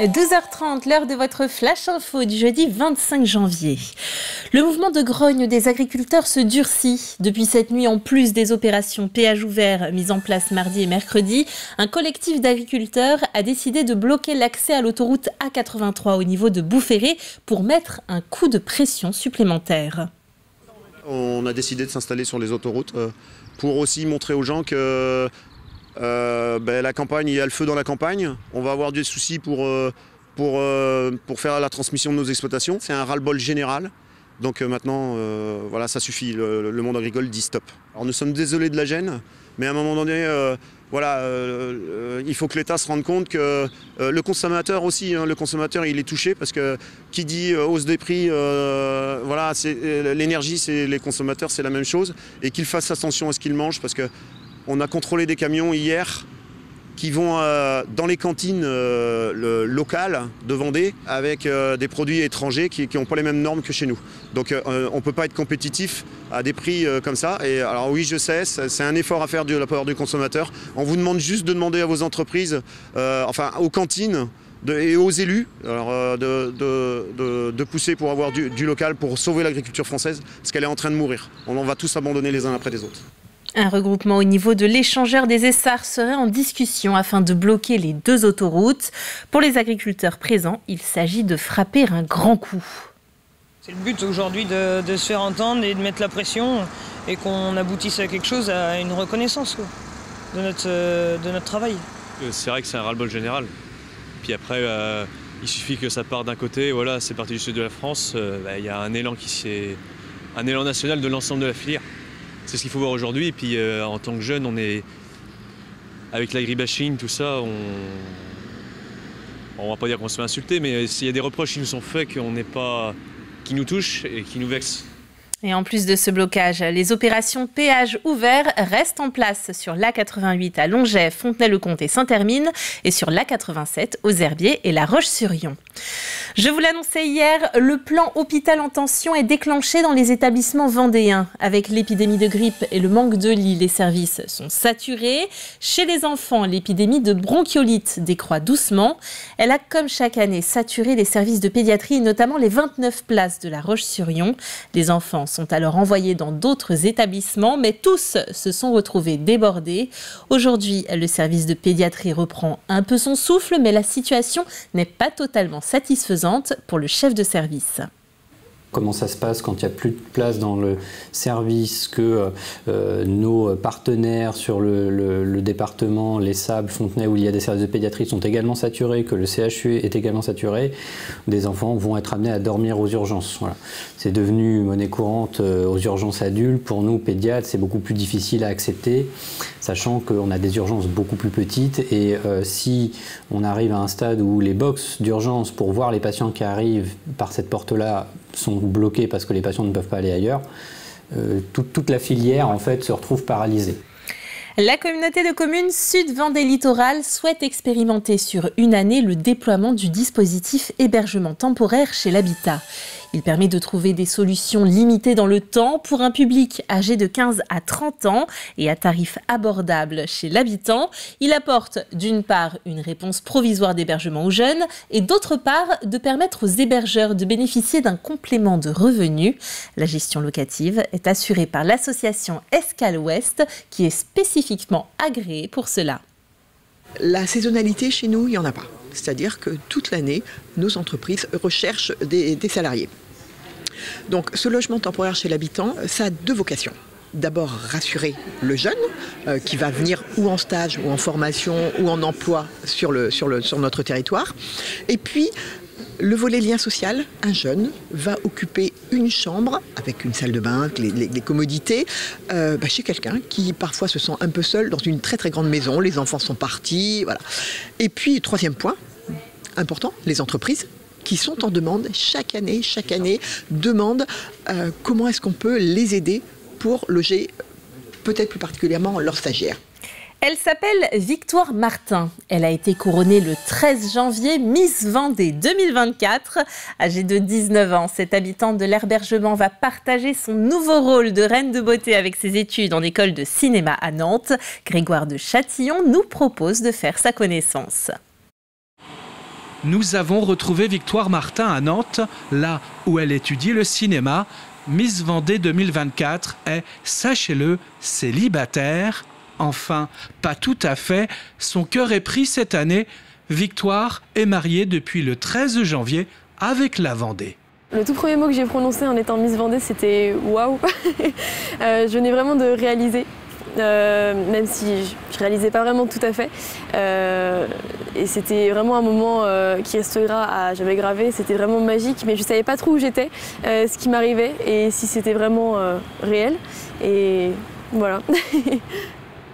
12h30, l'heure de votre flash info du jeudi 25 janvier. Le mouvement de grogne des agriculteurs se durcit. Depuis cette nuit, en plus des opérations péage ouvert mises en place mardi et mercredi, un collectif d'agriculteurs a décidé de bloquer l'accès à l'autoroute A83 au niveau de Boufféré pour mettre un coup de pression supplémentaire. On a décidé de s'installer sur les autoroutes pour aussi montrer aux gens que la campagne, il y a le feu dans la campagne. On va avoir des soucis pour faire la transmission de nos exploitations. C'est un ras-le-bol général. Donc maintenant, voilà, ça suffit. Le monde agricole dit stop. Alors nous sommes désolés de la gêne, mais à un moment donné, il faut que l'État se rende compte que le consommateur aussi, le consommateur, il est touché parce que qui dit hausse des prix, l'énergie, c'est les consommateurs, c'est la même chose, et qu'ils fassent attention à ce qu'ils mangent parce que on a contrôlé des camions hier qui vont dans les cantines locales de Vendée avec des produits étrangers qui n'ont pas les mêmes normes que chez nous. Donc on ne peut pas être compétitif à des prix comme ça. Et alors oui, je sais, c'est un effort à faire de la part du consommateur. On vous demande juste de demander à vos entreprises, aux cantines et aux élus de pousser pour avoir du local, pour sauver l'agriculture française, parce qu'elle est en train de mourir. On va tous abandonner les uns après les autres. Un regroupement au niveau de l'échangeur des Essarts serait en discussion afin de bloquer les deux autoroutes. Pour les agriculteurs présents, il s'agit de frapper un grand coup. C'est le but aujourd'hui de se faire entendre et de mettre la pression et qu'on aboutisse à quelque chose, à une reconnaissance de notre travail. C'est vrai que c'est un ras-le-bol général. Puis après, il suffit que ça parte d'un côté, voilà, c'est parti du sud de la France, il y a un élan national de l'ensemble de la filière. C'est ce qu'il faut voir aujourd'hui. Et puis en tant que jeune, on est avec l'agribashing, tout ça, on va pas dire qu'on se fait insulter, mais s'il y a des reproches qui nous sont faits, qui nous touchent et qui nous vexent. Et en plus de ce blocage, les opérations péage ouvert restent en place sur l'A88 à Longey, Fontenay-le-Comte et Saint-Hermine et sur l'A87 aux Herbiers et La Roche-sur-Yon. Je vous l'annonçais hier, le plan hôpital en tension est déclenché dans les établissements vendéens. Avec l'épidémie de grippe et le manque de lits, les services sont saturés. Chez les enfants, l'épidémie de bronchiolite décroît doucement. Elle a, comme chaque année, saturé les services de pédiatrie, notamment les 29 places de La Roche-sur-Yon. Les enfants sont alors envoyés dans d'autres établissements, mais tous se sont retrouvés débordés. Aujourd'hui, le service de pédiatrie reprend un peu son souffle, mais la situation n'est pas totalement satisfaisante pour le chef de service. Comment ça se passe quand il n'y a plus de place dans le service, que nos partenaires sur le département, les Sables, Fontenay, où il y a des services de pédiatrie sont également saturés, que le CHU est également saturé, des enfants vont être amenés à dormir aux urgences. Voilà. C'est devenu monnaie courante aux urgences adultes. Pour nous, pédiatres, c'est beaucoup plus difficile à accepter, sachant qu'on a des urgences beaucoup plus petites. Et si on arrive à un stade où les box d'urgence pour voir les patients qui arrivent par cette porte-là sont bloqués parce que les patients ne peuvent pas aller ailleurs, toute la filière en fait se retrouve paralysée. La communauté de communes Sud-Vendée Littoral souhaite expérimenter sur une année le déploiement du dispositif hébergement temporaire chez l'habitat. Il permet de trouver des solutions limitées dans le temps pour un public âgé de 15 à 30 ans et à tarif abordable chez l'habitant. Il apporte d'une part une réponse provisoire d'hébergement aux jeunes et d'autre part de permettre aux hébergeurs de bénéficier d'un complément de revenus. La gestion locative est assurée par l'association Escale Ouest qui est spécifiquement agréée pour cela. La saisonnalité chez nous, il n'y en a pas. C'est-à-dire que toute l'année, nos entreprises recherchent des salariés. Donc ce logement temporaire chez l'habitant, ça a deux vocations. D'abord rassurer le jeune qui va venir ou en stage ou en formation ou en emploi sur notre territoire. Et puis le volet lien social, un jeune va occuper une chambre avec une salle de bain, les commodités, chez quelqu'un qui parfois se sent un peu seul dans une très très grande maison, les enfants sont partis, voilà. Et puis troisième point, important, les entreprises qui sont en demande chaque année demandent comment est-ce qu'on peut les aider pour loger peut-être plus particulièrement leurs stagiaires. Elle s'appelle Victoire Martin. Elle a été couronnée le 13 janvier Miss Vendée 2024. Âgée de 19 ans, cette habitante de l'Herbergement va partager son nouveau rôle de reine de beauté avec ses études en école de cinéma à Nantes. Grégoire de Châtillon nous propose de faire sa connaissance. nous avons retrouvé Victoire Martin à Nantes, là où elle étudie le cinéma. Miss Vendée 2024 est, sachez-le, célibataire. Enfin, pas tout à fait, son cœur est pris cette année. Victoire est mariée depuis le 13 janvier avec la Vendée. Le tout premier mot que j'ai prononcé en étant Miss Vendée, c'était « waouh ». Je venais vraiment de réaliser, même si je ne réalisais pas vraiment tout à fait. Et c'était vraiment un moment qui restera à jamais gravé. C'était vraiment magique, mais je ne savais pas trop où j'étais, ce qui m'arrivait et si c'était vraiment réel. Et voilà.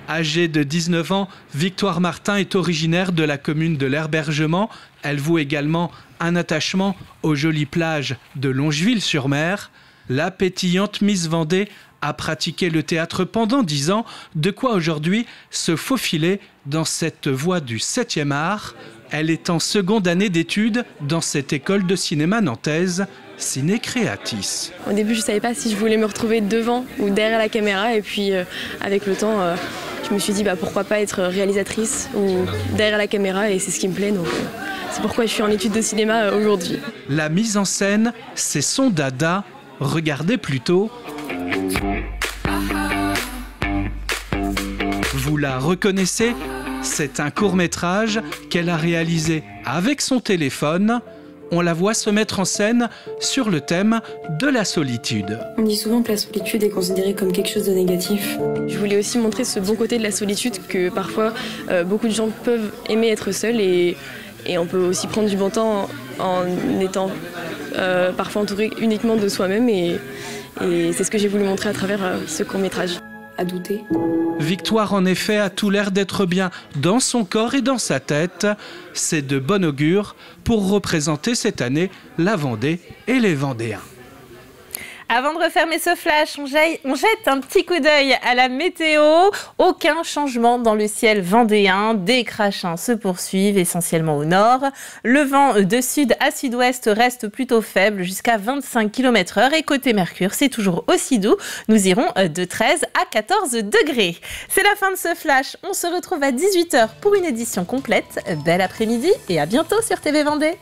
Âgée de 19 ans, Victoire Martin est originaire de la commune de l'Herbergement. Elle voue également un attachement aux jolies plages de Longeville-sur-Mer. La pétillante Miss Vendée a pratiqué le théâtre pendant 10 ans, de quoi aujourd'hui se faufiler dans cette voie du 7e art. Elle est en seconde année d'études dans cette école de cinéma nantaise, Ciné Creatis. Au début, je ne savais pas si je voulais me retrouver devant ou derrière la caméra. Et puis, avec le temps, je me suis dit pourquoi pas être réalisatrice ou derrière la caméra. Et c'est ce qui me plaît. Donc, c'est pourquoi je suis en études de cinéma aujourd'hui. La mise en scène, c'est son dada. Regardez plutôt. Vous la reconnaissez ? C'est un court-métrage qu'elle a réalisé avec son téléphone. On la voit se mettre en scène sur le thème de la solitude. On dit souvent que la solitude est considérée comme quelque chose de négatif. Je voulais aussi montrer ce bon côté de la solitude que parfois beaucoup de gens peuvent aimer être seuls et on peut aussi prendre du bon temps en étant parfois entouré uniquement de soi-même et c'est ce que j'ai voulu montrer à travers ce court-métrage. À douter. Victoire, en effet, a tout l'air d'être bien dans son corps et dans sa tête. C'est de bon augure pour représenter cette année la Vendée et les Vendéens. Avant de refermer ce flash, on jette un petit coup d'œil à la météo. Aucun changement dans le ciel vendéen. Des crachins se poursuivent, essentiellement au nord. Le vent de sud à sud-ouest reste plutôt faible, jusqu'à 25 km/h. Et côté Mercure, c'est toujours aussi doux. Nous irons de 13 à 14 degrés. C'est la fin de ce flash. On se retrouve à 18h pour une édition complète. Bel après-midi et à bientôt sur TV Vendée.